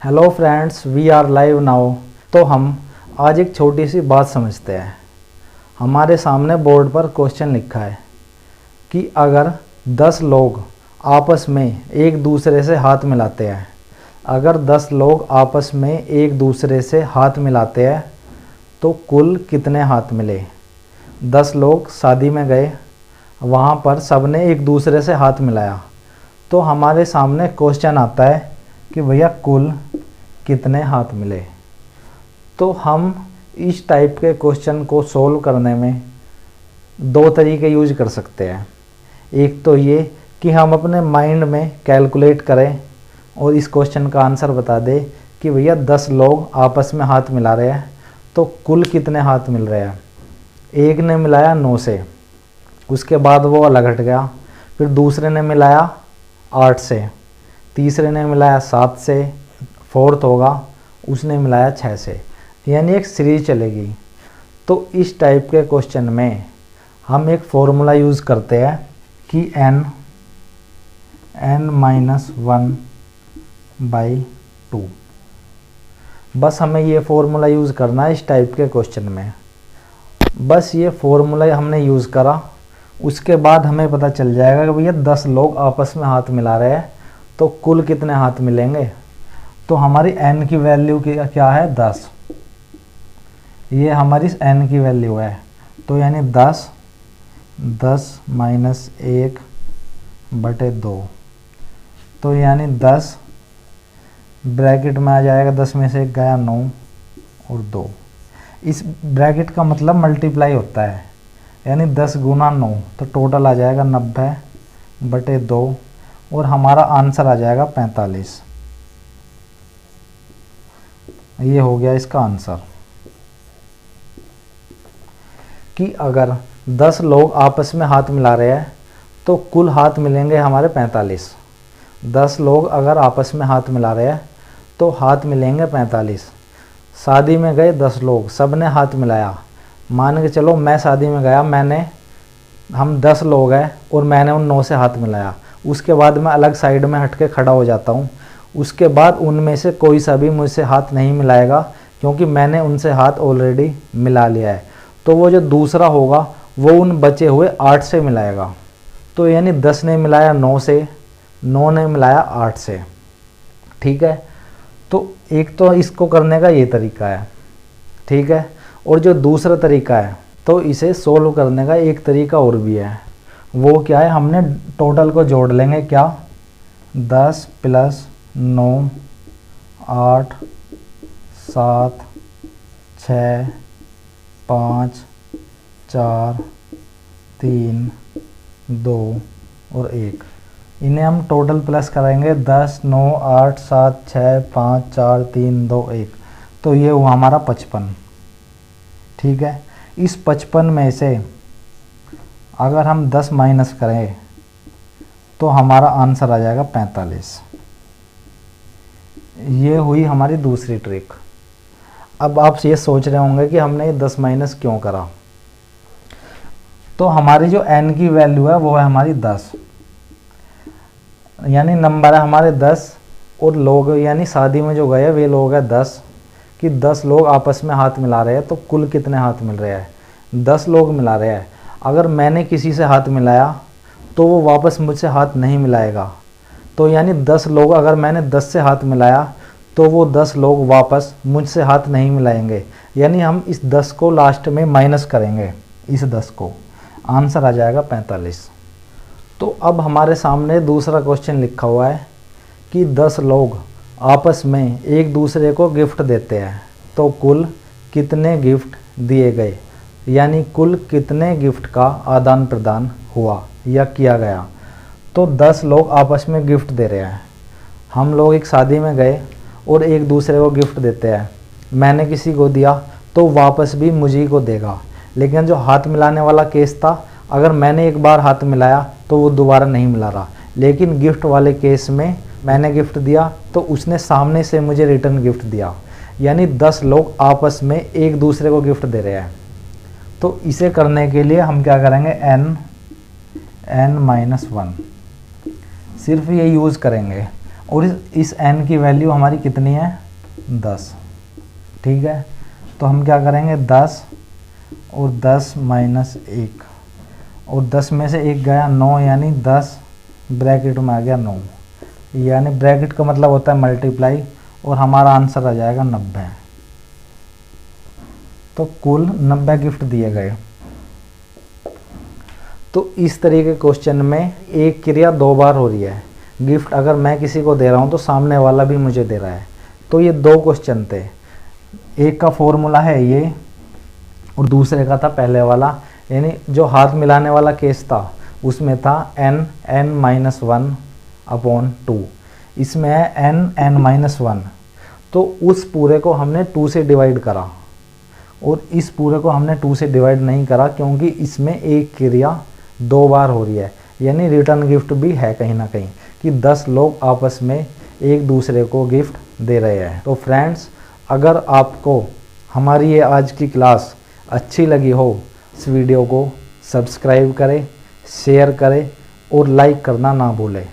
Hello friends, we are live now. तो हम आज एक छोटी सी बात समझते हैं। हमारे सामने बोर्ड पर क्वेश्चन लिखा है कि अगर 10 लोग आपस में एक दूसरे से हाथ मिलाते हैं, अगर 10 लोग आपस में एक दूसरे से हाथ मिलाते हैं तो कुल कितने हाथ मिले। 10 लोग शादी में गए, वहाँ पर सबने एक दूसरे से हाथ मिलाया, तो हमारे सामने क्वेश्चन आता है कि भैया कुल कितने हाथ मिले। तो हम इस टाइप के क्वेश्चन को सोल्व करने में दो तरीके यूज कर सकते हैं। एक तो ये कि हम अपने माइंड में कैलकुलेट करें और इस क्वेश्चन का आंसर बता दें कि भैया 10 लोग आपस में हाथ मिला रहे हैं तो कुल कितने हाथ मिल रहे हैं। एक ने मिलाया 9 से, उसके बाद वो अलग हट गया, फिर दूसरे ने मिलाया 8 से, तीसरे ने मिलाया 7 से, फोर्थ होगा उसने मिलाया 6 से, यानी एक सीरीज चलेगी। तो इस टाइप के क्वेश्चन में हम एक फॉर्मूला यूज़ करते हैं कि n-1/2। बस हमें ये फॉर्मूला यूज़ करना है इस टाइप के क्वेश्चन में। बस ये फॉर्मूला हमने यूज़ करा, उसके बाद हमें पता चल जाएगा कि भैया 10 लोग आपस में हाथ मिला रहे हैं तो कुल कितने हाथ मिलेंगे। तो हमारी n की वैल्यू क्या है 10, ये हमारी n की वैल्यू है। तो यानी 10 - 1/2, तो यानी 10 ब्रैकेट में आ जाएगा, 10 में से 1 गया 9 और 2। इस ब्रैकेट का मतलब मल्टीप्लाई होता है, यानी 10 गुना 9, तो टोटल आ जाएगा 90/2 और हमारा आंसर आ जाएगा 45। ये हो गया इसका आंसर कि अगर 10 लोग आपस में हाथ मिला रहे हैं तो कुल हाथ मिलेंगे हमारे 45। 10 लोग अगर आपस में हाथ मिला रहे हैं तो हाथ मिलेंगे 45। शादी में गए 10 लोग, सब ने हाथ मिलाया। मान के चलो मैं शादी में गया, हम 10 लोग हैं और मैंने उन 9 से हाथ मिलाया। उसके बाद मैं अलग साइड में हट के खड़ा हो जाता हूँ। उसके बाद उनमें से कोई सा भी मुझसे हाथ नहीं मिलाएगा क्योंकि मैंने उनसे हाथ ऑलरेडी मिला लिया है। तो वो जो दूसरा होगा वो उन बचे हुए 8 से मिलाएगा। तो यानी 10 ने मिलाया 9 से, 9 ने मिलाया 8 से। ठीक है, तो एक तो इसको करने का ये तरीका है, ठीक है। और जो दूसरा तरीका है, तो इसे सोल्व करने का एक तरीका और भी है। वो क्या है, हमने टोटल को जोड़ लेंगे। क्या, 10 + 9 8 7 6 5 4 3 2 और 1। इन्हें हम टोटल प्लस करेंगे, 10 9 8 7 6 5 4 3 2 1। तो ये हुआ हमारा 55। ठीक है, इस 55 में से अगर हम 10 माइनस करें तो हमारा आंसर आ जाएगा 45। ये हुई हमारी दूसरी ट्रिक। अब आप ये सोच रहे होंगे कि हमने ये 10 माइनस क्यों करा। तो हमारी जो n की वैल्यू है वो है हमारी 10, यानी नंबर है हमारे 10 और लोग यानी शादी में जो गए वे लोग हैं 10, कि 10 लोग आपस में हाथ मिला रहे हैं तो कुल कितने हाथ मिल रहे हैं। 10 लोग मिला रहे हैं। अगर मैंने किसी से हाथ मिलाया तो वो वापस मुझसे हाथ नहीं मिलाएगा। तो यानी 10 लोग, अगर मैंने 10 से हाथ मिलाया तो वो 10 लोग वापस मुझसे हाथ नहीं मिलाएंगे। यानी हम इस 10 को लास्ट में माइनस करेंगे, इस 10 को, आंसर आ जाएगा 45। तो अब हमारे सामने दूसरा क्वेश्चन लिखा हुआ है कि 10 लोग आपस में एक दूसरे को गिफ्ट देते हैं तो कुल कितने गिफ्ट दिए गए, यानी कुल कितने गिफ्ट का आदान प्रदान हुआ या किया गया। तो 10 लोग आपस में गिफ्ट दे रहे हैं। हम लोग एक शादी में गए और एक दूसरे को गिफ्ट देते हैं। मैंने किसी को दिया तो वापस भी मुझी को देगा। लेकिन जो हाथ मिलाने वाला केस था, अगर मैंने एक बार हाथ मिलाया तो वो दोबारा नहीं मिला रहा। लेकिन गिफ्ट वाले केस में मैंने गिफ्ट दिया तो उसने सामने से मुझे रिटर्न गिफ्ट दिया। यानी 10 लोग आपस में एक दूसरे को गिफ्ट दे रहे हैं। तो इसे करने के लिए हम क्या करेंगे, n - 1 सिर्फ ये यूज़ करेंगे और इस n की वैल्यू हमारी कितनी है 10। ठीक है, तो हम क्या करेंगे 10 और 10 माइनस 1 और 10 में से 1 गया 9 यानी 10 ब्रैकेट में आ गया 9, यानी ब्रैकेट का मतलब होता है मल्टीप्लाई और हमारा आंसर आ जाएगा 90। तो कुल 90 गिफ्ट दिए गए। तो इस तरीके के क्वेश्चन में एक क्रिया 2 बार हो रही है। गिफ्ट अगर मैं किसी को दे रहा हूँ तो सामने वाला भी मुझे दे रहा है। तो ये 2 क्वेश्चन थे, एक का फॉर्मूला है ये और दूसरे का था पहले वाला, यानी जो हाथ मिलाने वाला केस था उसमें था n(n-1/2), इसमें है n(n-1), तो उस पूरे को हमने 2 से डिवाइड करा और इस पूरे को हमने 2 से डिवाइड नहीं करा क्योंकि इसमें एक क्रिया 2 बार हो रही है, यानी रिटर्न गिफ्ट भी है कहीं ना कहीं कि 10 लोग आपस में एक दूसरे को गिफ्ट दे रहे हैं। तो फ्रेंड्स, अगर आपको हमारी ये आज की क्लास अच्छी लगी हो, इस वीडियो को सब्सक्राइब करें, शेयर करें और लाइक करना ना भूलें।